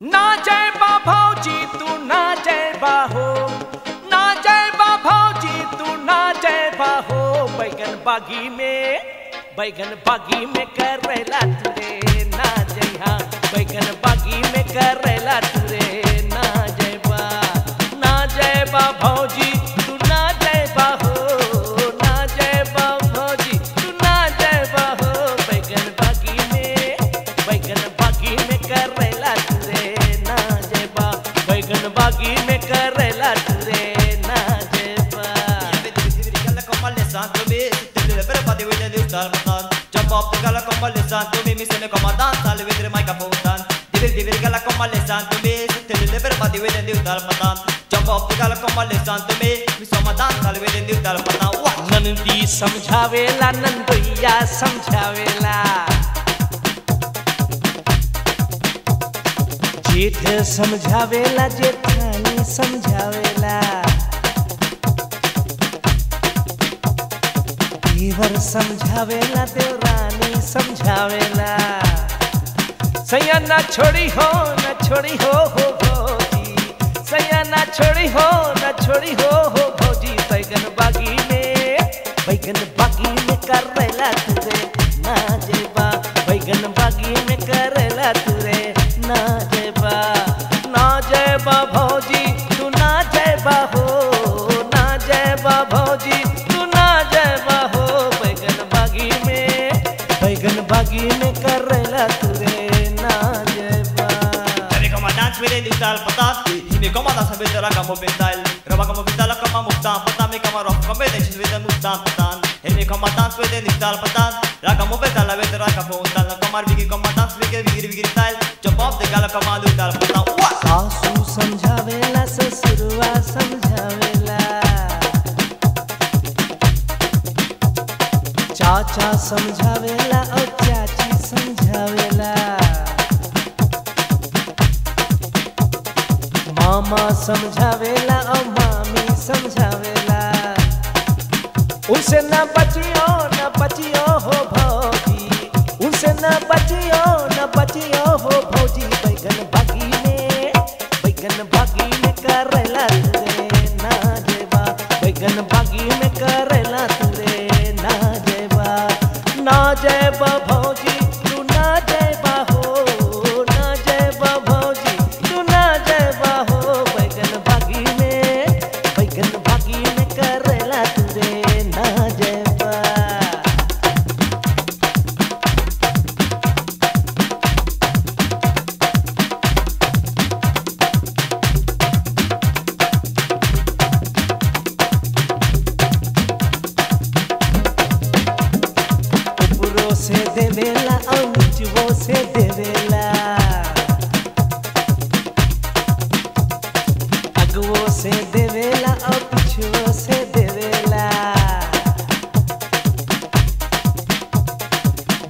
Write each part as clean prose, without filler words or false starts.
ना जय बा भौजी तू ना जय बा हो, ना जय बा भौजी तू ना जय बा हो। बैगन बागी में करेला तुरे ना जय हा, बैगन बागी में करेला तुरे ना जय बा भौजी तू ना जय बा हो, ना जय बा भौजी तू ना जय बा हो। बैगन बागी में करेला तुरे ना जय बा, बैगन बागी में करेला तुरे ना जय बा। Jump up the gala come listen to me, Mr. Come dance all with the microphone. Divil gala come listen to me, till everybody with the new dalmatan. Jump up the gala come listen to me, Mr. dance all with the new dalmatan. नंदी समझावेला नंदोइया समझावेला, जेठ समझावेला जेठानी समझावेला, देवर समझावेला देवरानी समझावेला। सैया ना छोड़ी हो भौजी, सैया ना छोड़ी हो भौजी। बैगन बागी में करेला तुरे ना जय बा, बैगन बागी में करेला तुरे ना जय बा। ना जय बा भौजी तू ना जय बा हो, ना जय बा भौजी तू ना जय बा हो। बैगन बागी में करेला तुरे ना जय बा। Here come a dance with the new dalmatan. Here come a dance with the ragamo pintal. Rabagamo pintal come a mukta, patami come a rock combination with the new dalmatan. Here come a dance with the new dalmatan. Ragamo pintal with the ragamo pintal. Come a bigi come a dance with the bigi style. Jump off the gala come a new dalmatan. सासू समझावेला ससुरवा समझावेला, चाचा समझावेला और चाची समझावेला, मामा समझावेला और मामी समझावेला। उनसे न बचियो हो भौजी, उनसे न बचियो हो भौजी। बैगन बागी में करेला तुरे ना जय बा, बैगन बागी में करेला तुरे ना जय बा। ना जय बा भौजी तू ना जय बा हो, ना जय बा भौजी तू ना जय बा हो। बैगन बागी में करेला तुरे ना जय बा। ऊपरों से देवेला और नीचवों से देवेला, अगवों से देवेला और पिछवों से देवेला,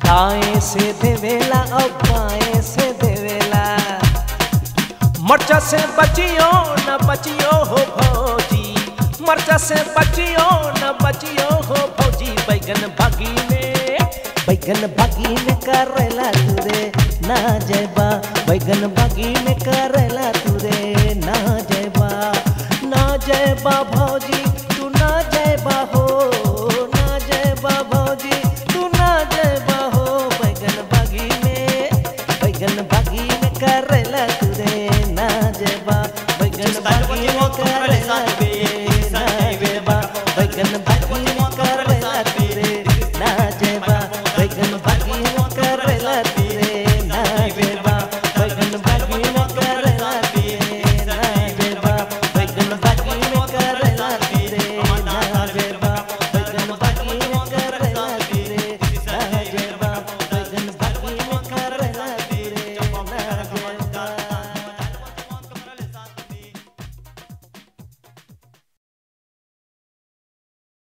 दाएं से देवेला और बाएं से देवेला। मर्चा से बचियो हो भौजी, मर्चा से बचियो हो भौजी। बैगन बागी में करेला तुरे ना जय बा, बैगन बागी में करेला